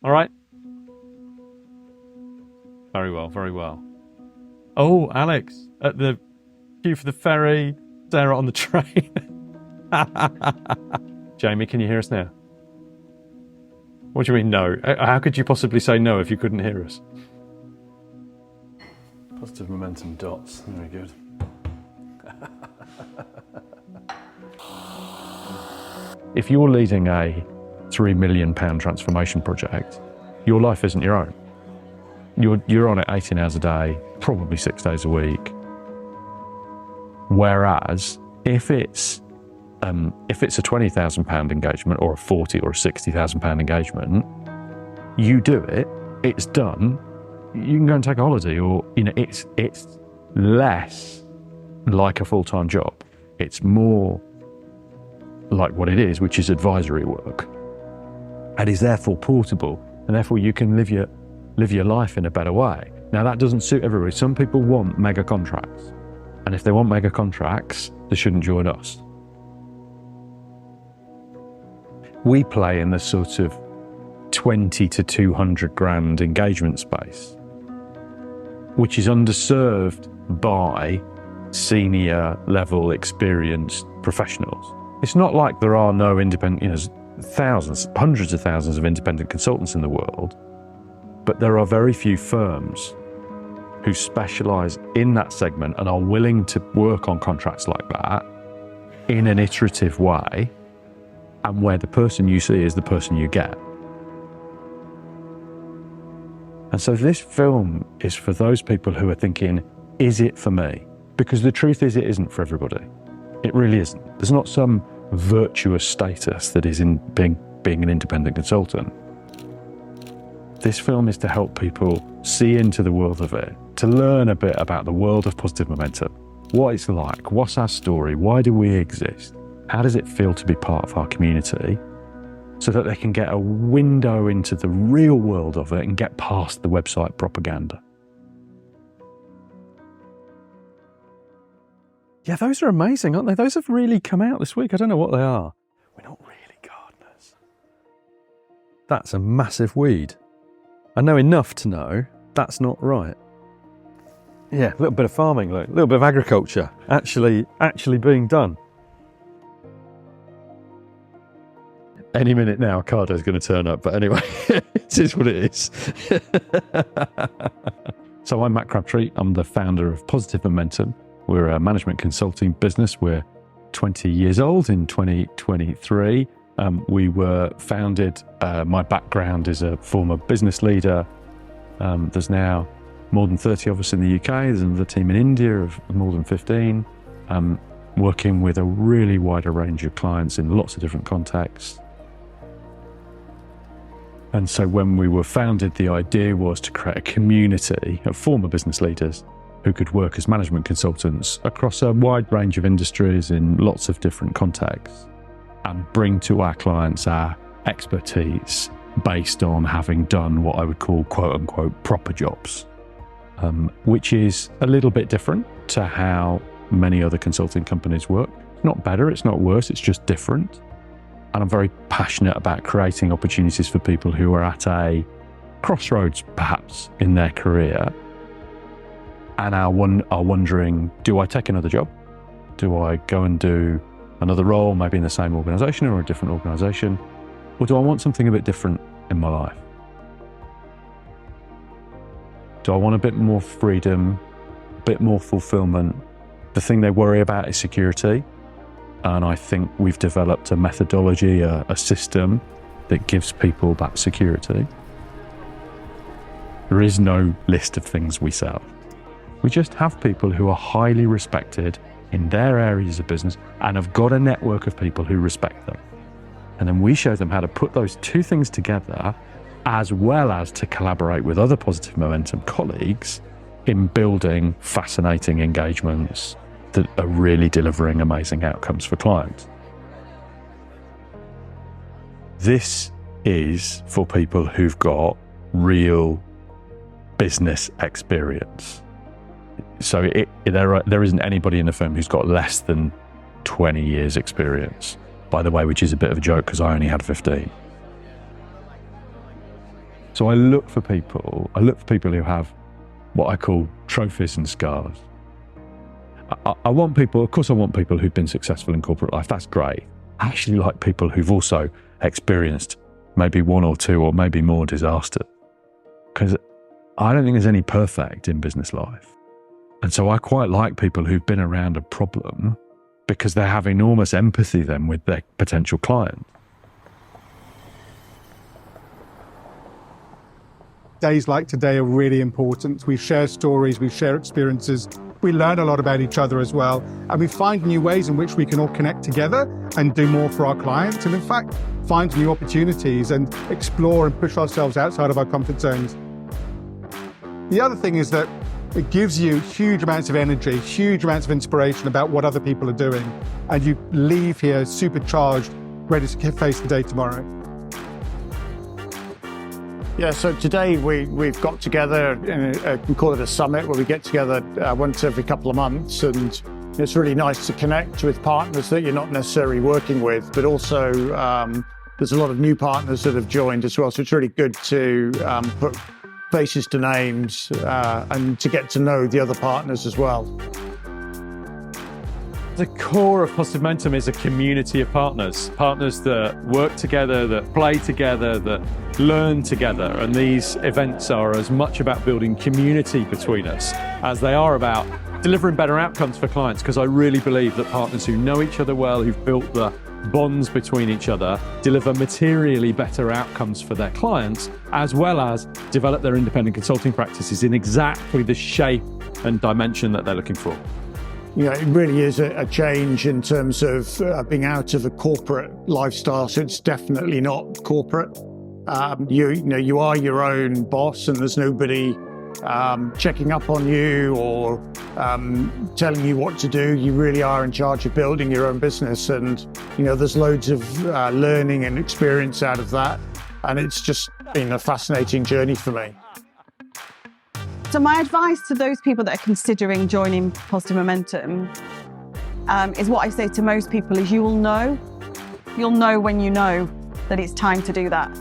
All right? Very well, very well. Oh, Alex, at the queue for the ferry, Sarah on the train. Jamie, can you hear us now? What do you mean no? How could you possibly say no if you couldn't hear us? Positive momentum dots, very good. If you're leading a £3 million transformation project, your life isn't your own. You're on it 18 hours a day, probably 6 days a week. Whereas if it's a £20,000 engagement or a £40,000 or a £60,000 engagement, you do it, it's done. You can go and take a holiday, or it's less like a full-time job. It's more like what it is, which is advisory work, and is therefore portable, and therefore you can live your life in a better way. Now that doesn't suit everybody. Some people want mega contracts, and if they want mega contracts, they shouldn't join us. We play in the sort of 20 to 200 grand engagement space, which is underserved by senior level experienced professionals. It's not like there are no independent, thousands, hundreds of thousands of independent consultants in the world, but there are very few firms who specialize in that segment and are willing to work on contracts like that in an iterative way, and where the person you see is the person you get. And so this film is for those people who are thinking, is it for me? Because the truth is, it isn't for everybody. It really isn't. There's not some virtuous status that is in being an independent consultant. This film is to help people see into the world of it, to learn a bit about the world of positive momentum, what it's like, what's our story, why do we exist, how does it feel to be part of our community, so that they can get a window into the real world of it and get past the website propaganda. Yeah, those are amazing, aren't they? Those have really come out this week. I don't know what they are. We're not really gardeners. That's a massive weed. I know enough to know that's not right. Yeah, a little bit of farming, look, a little bit of agriculture actually being done. Any minute now, Cardo's going to turn up, but anyway, it is what it is. So I'm Matt Crabtree. I'm the founder of Positive Momentum. We're a management consulting business. We're 20 years old in 2023. We were founded, my background is a former business leader. There's now more than 30 of us in the UK. There's another team in India of more than 15, working with a really wider range of clients in lots of different contexts. And so when we were founded, the idea was to create a community of former business leaders who could work as management consultants across a wide range of industries in lots of different contexts, and bring to our clients our expertise based on having done what I would call quote unquote proper jobs, which is a little bit different to how many other consulting companies work. It's not better, it's not worse, it's just different. And I'm very passionate about creating opportunities for people who are at a crossroads perhaps in their career and are wondering, do I take another job? Do I go and do another role, maybe in the same organisation or a different organisation? Or do I want something a bit different in my life? Do I want a bit more freedom, a bit more fulfilment? The thing they worry about is security. And I think we've developed a methodology, a system that gives people that security. There is no list of things we sell. We just have people who are highly respected in their areas of business and have got a network of people who respect them. And then we show them how to put those two things together, as well as to collaborate with other Positive Momentum colleagues in building fascinating engagements that are really delivering amazing outcomes for clients. This is for people who've got real business experience. So there isn't anybody in the firm who's got less than 20 years experience, by the way, which is a bit of a joke because I only had 15. So I look for people who have what I call trophies and scars. I want people, of course I want people who've been successful in corporate life, that's great. I actually like people who've also experienced maybe one or two or maybe more disasters. Because I don't think there's any perfect in business life. And so I quite like people who've been around a problem because they have enormous empathy then with their potential clients. Days like today are really important. We share stories, we share experiences, we learn a lot about each other as well, and we find new ways in which we can all connect together and do more for our clients, and in fact, find new opportunities and explore and push ourselves outside of our comfort zones. The other thing is that it gives you huge amounts of energy, huge amounts of inspiration about what other people are doing, and you leave here supercharged, ready to face the day tomorrow. Yeah, so today we've got together, we call it a summit, where we get together once every couple of months, and it's really nice to connect with partners that you're not necessarily working with, but also there's a lot of new partners that have joined as well, so it's really good to put faces to names and to get to know the other partners as well. The core of Positive Momentum is a community of partners that work together, that play together, that learn together. And these events are as much about building community between us as they are about delivering better outcomes for clients, because I really believe that partners who know each other well, who've built the bonds between each other, deliver materially better outcomes for their clients, as well as develop their independent consulting practices in exactly the shape and dimension that they're looking for. You know, it really is a change in terms of being out of a corporate lifestyle. So it's definitely not corporate. You are your own boss, and there's nobody checking up on you or telling you what to do. You really are in charge of building your own business, and there's loads of learning and experience out of that. And it's just been a fascinating journey for me. So my advice to those people that are considering joining Positive Momentum is what I say to most people is you'll know when you know that it's time to do that.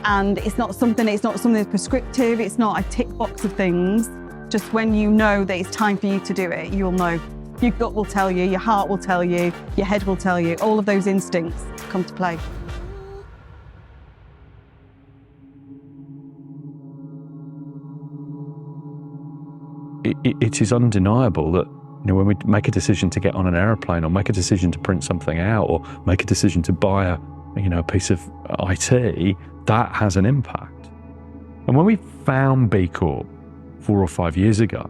And it's not something that's prescriptive, it's not a tick box of things. Just when you know that it's time for you to do it, you'll know. Your gut will tell you, your heart will tell you, your head will tell you, all of those instincts come to play. It is undeniable that when we make a decision to get on an aeroplane, or make a decision to print something out, or make a decision to buy a piece of IT, that has an impact. And when we found B Corp 4 or 5 years ago,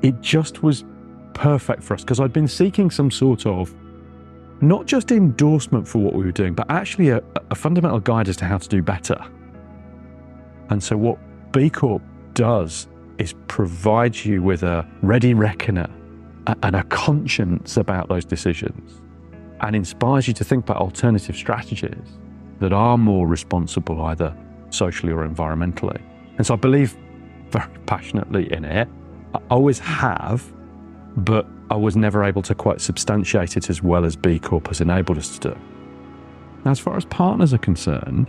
it just was perfect for us, because I'd been seeking some sort of not just endorsement for what we were doing, but actually a fundamental guide as to how to do better. And so what B Corp does is provides you with a ready reckoner and a conscience about those decisions, and inspires you to think about alternative strategies that are more responsible, either socially or environmentally. And so I believe very passionately in it. I always have, but I was never able to quite substantiate it as well as B Corp has enabled us to do. Now, as far as partners are concerned,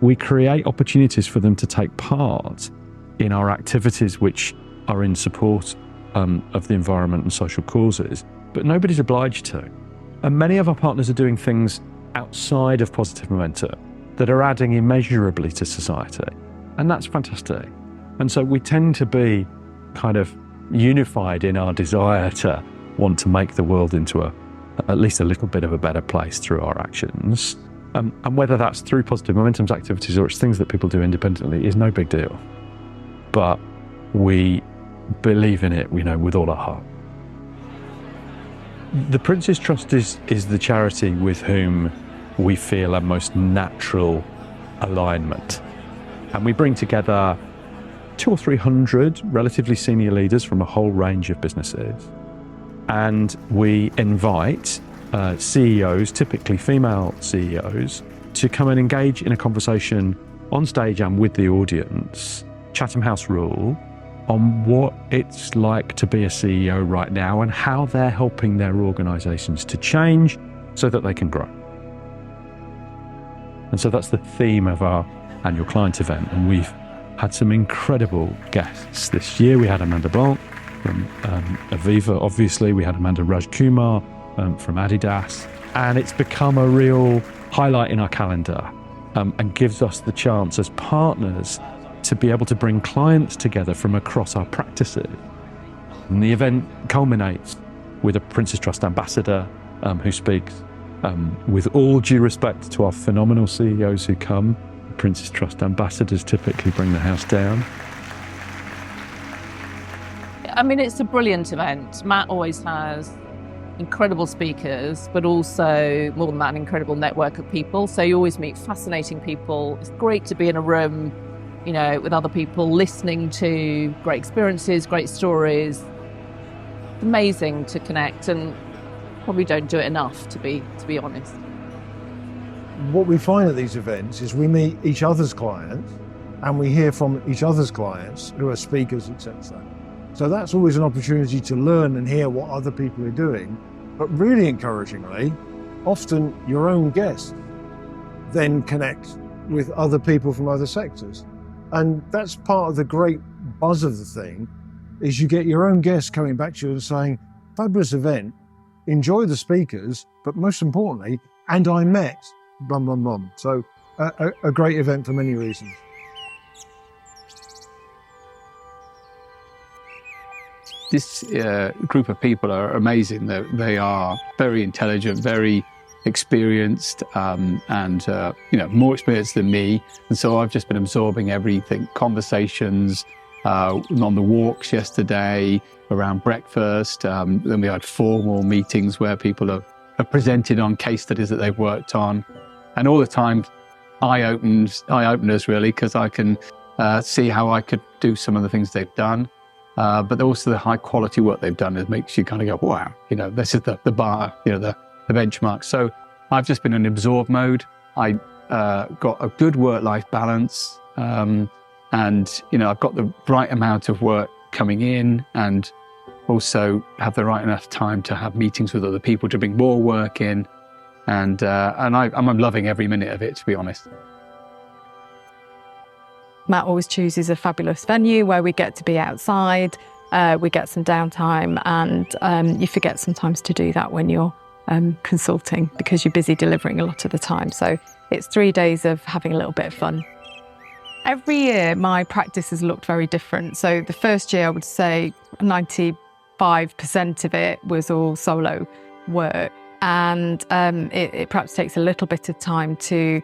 we create opportunities for them to take part in our activities which are in support of the environment and social causes, but nobody's obliged to. And many of our partners are doing things outside of Positive Momentum that are adding immeasurably to society, and that's fantastic. And so we tend to be kind of unified in our desire to want to make the world into at least a little bit of a better place through our actions. And whether that's through Positive Momentum's activities or it's things that people do independently is no big deal. But we believe in it, with all our heart. The Prince's Trust is the charity with whom we feel a most natural alignment. And we bring together 200 or 300 relatively senior leaders from a whole range of businesses. And we invite CEOs, typically female CEOs, to come and engage in a conversation on stage and with the audience, Chatham House rule, on what it's like to be a CEO right now and how they're helping their organisations to change so that they can grow. And so that's the theme of our annual client event, and we've had some incredible guests. This year we had Amanda Blanc from Aviva, obviously. We had Amanda Rajkumar from Adidas, and it's become a real highlight in our calendar and gives us the chance as partners to be able to bring clients together from across our practices. And the event culminates with a Prince's Trust ambassador who speaks. With all due respect to our phenomenal CEOs who come, Prince's Trust ambassadors typically bring the house down. I mean, it's a brilliant event. Matt always has incredible speakers, but also, more than that, an incredible network of people. So you always meet fascinating people. It's great to be in a room, you know, with other people, listening to great experiences, great stories. It's amazing to connect, and probably don't do it enough, to be honest. What we find at these events is we meet each other's clients and we hear from each other's clients who are speakers, etc. So that's always an opportunity to learn and hear what other people are doing. But really encouragingly, often your own guests then connect with other people from other sectors. And that's part of the great buzz of the thing, is you get your own guests coming back to you and saying, fabulous event, enjoy the speakers, but most importantly, and I met blah, blah, blah. So a great event for many reasons. This group of people are amazing. They are very intelligent, very experienced, and more experienced than me. And so I've just been absorbing everything, conversations on the walks yesterday, around breakfast. Then we had formal meetings where people have presented on case studies that they've worked on. And all the time, eye-openers really, because I can see how I could do some of the things they've done. But also the high quality work they've done, it makes you kind of go, wow, this is the bar, the benchmark. So I've just been in absorb mode. I got a good work-life balance, and I've got the right amount of work coming in, and also have the right enough time to have meetings with other people to bring more work in, and I'm loving every minute of it, to be honest. Matt always chooses a fabulous venue where we get to be outside, we get some downtime, and you forget sometimes to do that when you're consulting, because you're busy delivering a lot of the time. So it's 3 days of having a little bit of fun. Every year my practice has looked very different. So the first year I would say 95% of it was all solo work, and it perhaps takes a little bit of time to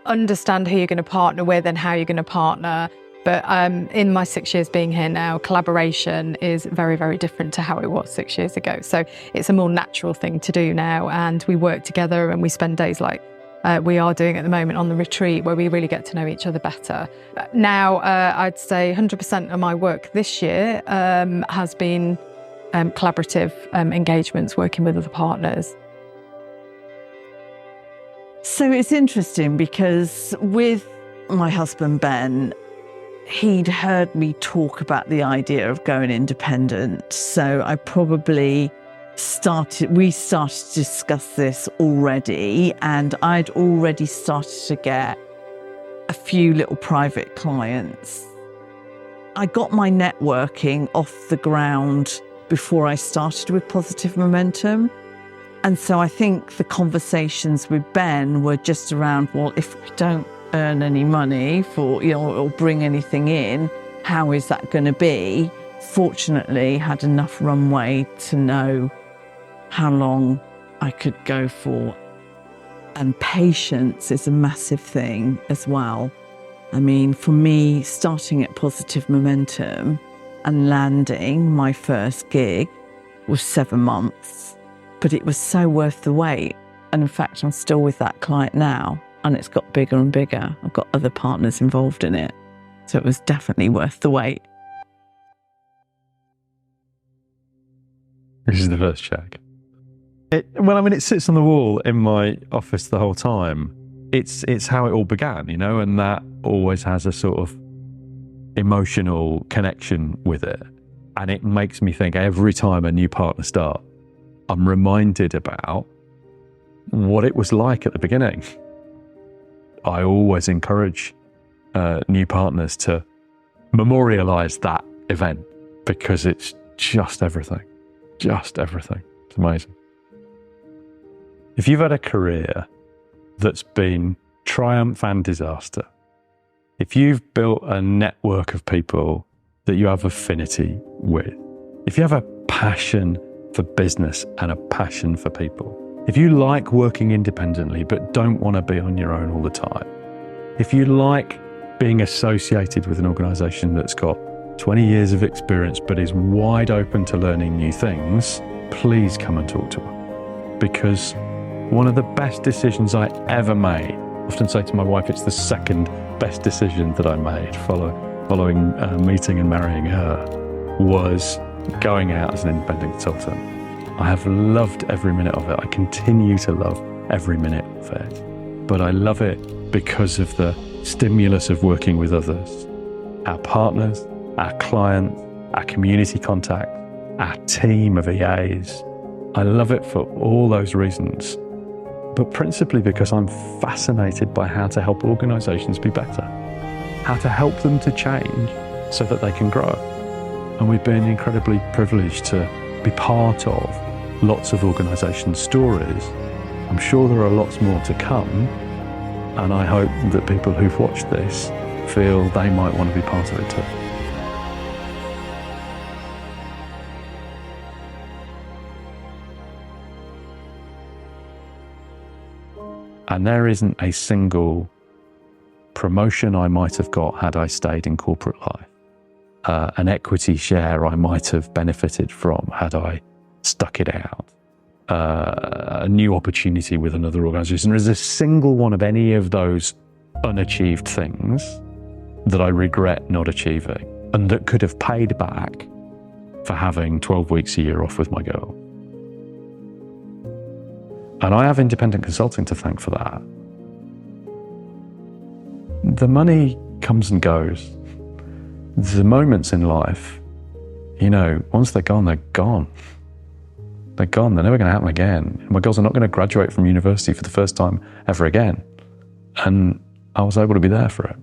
understand who you're going to partner with and how you're going to partner. But in my 6 years being here now, collaboration is very, very different to how it was 6 years ago. So it's a more natural thing to do now, and we work together and we spend days like we are doing at the moment on the retreat, where we really get to know each other better. Now, I'd say 100% of my work this year has been collaborative engagements, working with other partners. So it's interesting because with my husband, Ben, he'd heard me talk about the idea of going independent. So I probably we started to discuss this already, and I'd already started to get a few little private clients. I got my networking off the ground before I started with Positive Momentum. And so I think the conversations with Ben were just around, well, if we don't earn any money or bring anything in, how is that going to be? Fortunately, had enough runway to know how long I could go for. And patience is a massive thing as well. I mean, for me, starting at Positive Momentum and landing my first gig was 7 months. But it was so worth the wait. And in fact, I'm still with that client now, and it's got bigger and bigger. I've got other partners involved in it. So it was definitely worth the wait. This is the first check. It sits on the wall in my office the whole time. It's how it all began, and that always has a sort of emotional connection with it. And it makes me think every time a new partner starts, I'm reminded about what it was like at the beginning. I always encourage new partners to memorialize that event, because it's just everything. Just everything. It's amazing. If you've had a career that's been triumph and disaster, if you've built a network of people that you have affinity with, if you have a passion for business and a passion for people, if you like working independently but don't want to be on your own all the time, if you like being associated with an organisation that's got 20 years of experience but is wide open to learning new things, please come and talk to her. Because one of the best decisions I ever made, I often say to my wife, it's the second best decision that I made following meeting and marrying her, was going out as an independent consultant. I have loved every minute of it. I continue to love every minute of it. But I love it because of the stimulus of working with others, our partners, our clients, our community contacts, our team of EAs. I love it for all those reasons, but principally because I'm fascinated by how to help organisations be better, how to help them to change so that they can grow. And we've been incredibly privileged to be part of lots of organisation stories. I'm sure there are lots more to come, and I hope that people who've watched this feel they might want to be part of it too. And there isn't a single promotion I might have got had I stayed in corporate life, an equity share I might have benefited from had I stuck it out, a new opportunity with another organisation. There is a single one of any of those unachieved things that I regret not achieving, and that could have paid back for having 12 weeks a year off with my girl. And I have independent consulting to thank for that. The money comes and goes. The moments in life, once they're gone, they're gone. They're gone. They're never going to happen again. My girls are not going to graduate from university for the first time ever again. And I was able to be there for it.